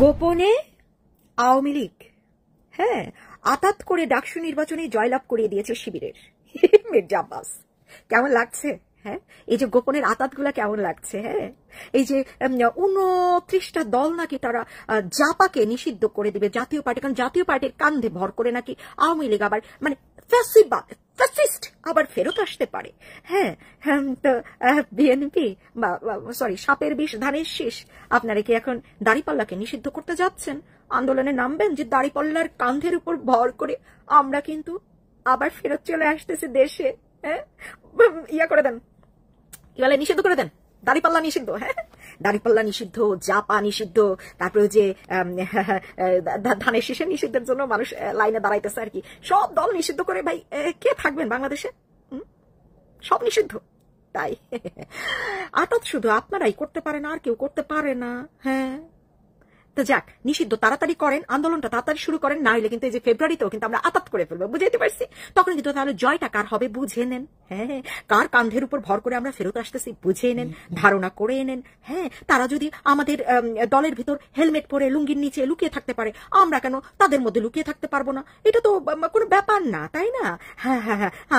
গোপনে আওয়ামী লীগ আতাত করে ডাকসু নির্বাচনে জয়লাভ করিয়ে দিয়েছে শিবিরের মির্জা আব্বাস। কেমন লাগছে? এই যে গোপনের আতাতগুলা কেমন লাগছে? এই যে 29টা দল নাকি তারা জাপাকে নিষিদ্ধ করে দিবে জাতীয় পার্টি, কারণ জাতীয় পার্টির কান্ধে ভর করে নাকি আওয়ামী লীগ আবার মানে ফ্যাসিস্ট আবার ফেরত আসতে পারে। তো বিএনপি সরি সাপের বিষ ধানের শীষ, আপনারা কি এখন দাড়িপাল্লাকে নিষিদ্ধ করতে যাচ্ছেন? আন্দোলনে নামবেন যে দাড়িপাল্লার কান্ধের উপর ভর করে আমরা কিন্তু আবার ফেরত চলে আসতেছি দেশে। ইয়া করে দেন, কি বলে, নিষিদ্ধ করে দেন, দাড়িপাল্লা নিষিদ্ধ। দাড়িপাল্লা নিষিদ্ধ, জাপা নিষিদ্ধ, তারপরে যে ধানের শীষের নিষিদ্ধের জন্য মানুষ লাইনে দাঁড়াইতেছে আর কি। সব দল নিষিদ্ধ করে ভাই কে থাকবেন বাংলাদেশে? সব নিষিদ্ধ। তাই আটক শুধু আপনারাই করতে পারেন, আর কেউ করতে পারে না। তো যাক, নিষিদ্ধ তাড়াতাড়ি করেন, আন্দোলনটা তাড়াতাড়ি শুরু করেন, না হলে কিন্তু এই যে ফেব্রুয়ারিতেও কিন্তু আমরা আতাত করে ফেলবো, বুঝাইতে পারছি? তখন কিন্তু তাহলে জয়টা কার হবে বুঝে নেন। কার কান্ধের উপর ভর করে আমরা ফেরত আসতেছি বুঝে নেন, ধারণা করে নেন। তারা যদি আমাদের দলের ভিতর হেলমেট পরে লুঙ্গির নিচে লুকিয়ে থাকতে পারে, আমরা কেন তাদের মধ্যে লুকিয়ে থাকতে পারবো না? এটা তো কোনো ব্যাপার না, তাই না?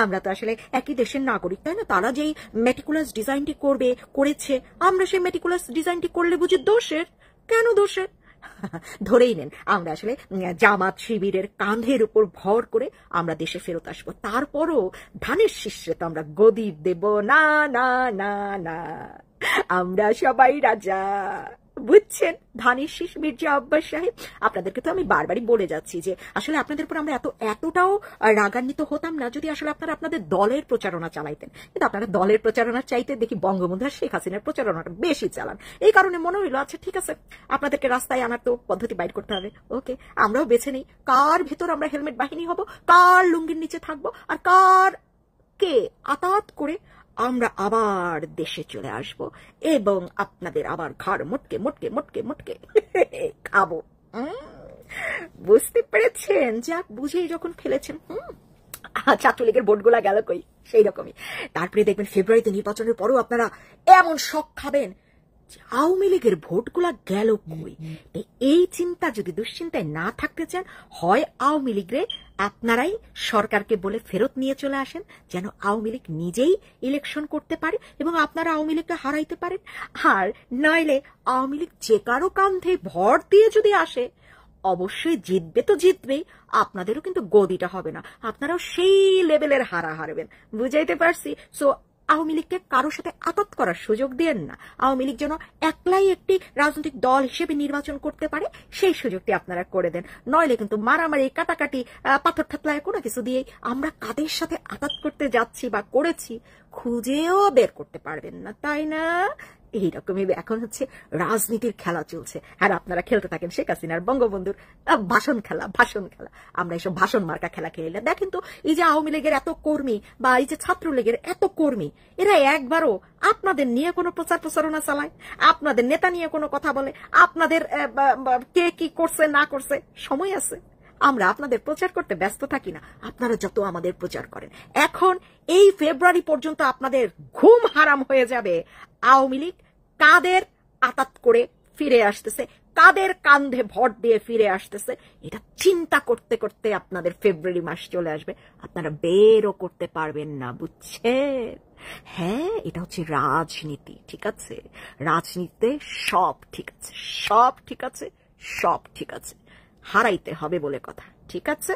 আমরা তো আসলে একই দেশের নাগরিক, তাই না? তারা যেই মেটিকুলাস ডিজাইনটি করেছে, আমরা সেই মেটিকুলাস ডিজাইনটি করলে বুঝি দোষের? কেন দোষের? ধরেই নেন আমরা আসলে জামাত শিবিরের কাঁধের উপর ভর করে আমরা দেশে ফেরত আসবো। তারপরও ধানের শীর্ষে তো আমরা গদি দেব না, না, না, না, আমরা সবাই রাজা, বুঝছেন? ধানের শীষ মির্জা আব্বাস সাহেব। আপনাদেরকে তো আমি বারবারই বলে যাচ্ছি যে আসলে আপনাদের উপর আমরা এতটাও রাগান্বিত হতাম না যদি আসলে আপনারা আপনাদের দলের প্রচারণা চালাইতেন। কিন্তু আপনারা দলের প্রচারণা চাইতে দেখি বঙ্গবন্ধু আর শেখ হাসিনার প্রচারণাটা বেশি চালান। এই কারণে মনে হইলো আচ্ছা ঠিক আছে, আপনাদেরকে রাস্তায় আনার তো পদ্ধতি বাইর করতে হবে। ওকে, আমরাও বেছে নেই কার ভেতর আমরা হেলমেট বাহিনী হব, কার লুঙ্গির নিচে থাকবো, আর কার কে আতাত করে আমরা আবার দেশে চলে আসব এবং আপনাদের আবার ঘাড় মোটকে মোটকে মোটকে মোটকে খাবো। বুঝতে পেরেছেন? যাক, বুঝেই যখন ফেলেছেন। ছাত্রলীগের ভোটগুলা গেল কই, সেই রকমই। তারপরে দেখবেন ফেব্রুয়ারিতে নির্বাচনের পরও আপনারা এমন শক খাবেন আওয়ামী লীগের ভোটগুলা গেল কই। এই চিন্তা যদি দুশ্চিন্তায় না থাকতে চান, হয় আওয়ামী লীগরে আপনারাই সরকারকে বলে ফেরত নিয়ে চলে আসেন, যেন আওয়ামী লীগ নিজেই ইলেকশন করতে পারে এবং আপনারা আওয়ামী লীগকে হারাইতে পারেন। আর নইলে আওয়ামী লীগ যে কারো কান্ধে ভর দিয়ে যদি আসে, অবশ্যই জিতবে তো জিতবেই, আপনাদেরও কিন্তু গদিটা হবে না, আপনারাও সেই লেভেলের হারা হারবেন। বুঝাইতে পারছি? সো আওয়ামী লীগকে কারোর সাথে আতাত করার সুযোগ দেন না। আওয়ামী লীগ যেন একলাই একটি রাজনৈতিক দল হিসেবে নির্বাচন করতে পারে, সেই সুযোগটি আপনারা করে দেন। নইলে কিন্তু মারামারি, কাটাকাটি, পাথর ঠাতলায় কোনো কিছু দিয়ে আমরা কাদের সাথে আতাত করতে যাচ্ছি বা করেছি খুঁজেও বের করতে পারবেন না, তাই না? এইরকমই এখন হচ্ছে রাজনীতির খেলা চলছে, আর আপনারা খেলতে থাকেন শেখ হাসিনার বঙ্গবন্ধুর ভাষণ খেলা। আমরা এইসব ভাষণ মার্কা খেলা খেলে দেখেন তো, এই যে আওয়ামী লীগের এত কর্মী বা এই যে ছাত্রলীগের এত কর্মী, এরা একবারও আপনাদের নিয়ে কোনো প্রচার প্রচারণা চালায়, আপনাদের নেতা নিয়ে কোনো কথা বলে, আপনাদের কে কি করছে না করছে সময় আছে? আমরা আপনাদের প্রচার করতে ব্যস্ত থাকি না, আপনারা যত আমাদের প্রচার করেন। এখন এই ফেব্রুয়ারি পর্যন্ত আপনাদের ঘুম হারাম হয়ে যাবে আওয়ামী লীগ কাদের আতাত করে ফিরে আসতেছে, কাদের কান্ধে ভর দিয়ে ফিরে আসতেছে, এটা চিন্তা করতে করতে আপনাদের ফেব্রুয়ারি মাস চলে আসবে, আপনারা বেরও করতে পারবেন না, বুঝছেন? এটা হচ্ছে রাজনীতি, ঠিক আছে? রাজনীতিতে সব ঠিক আছে, সব ঠিক আছে, সব ঠিক আছে, হারাইতে হবে বলে কথা, ঠিক আছে?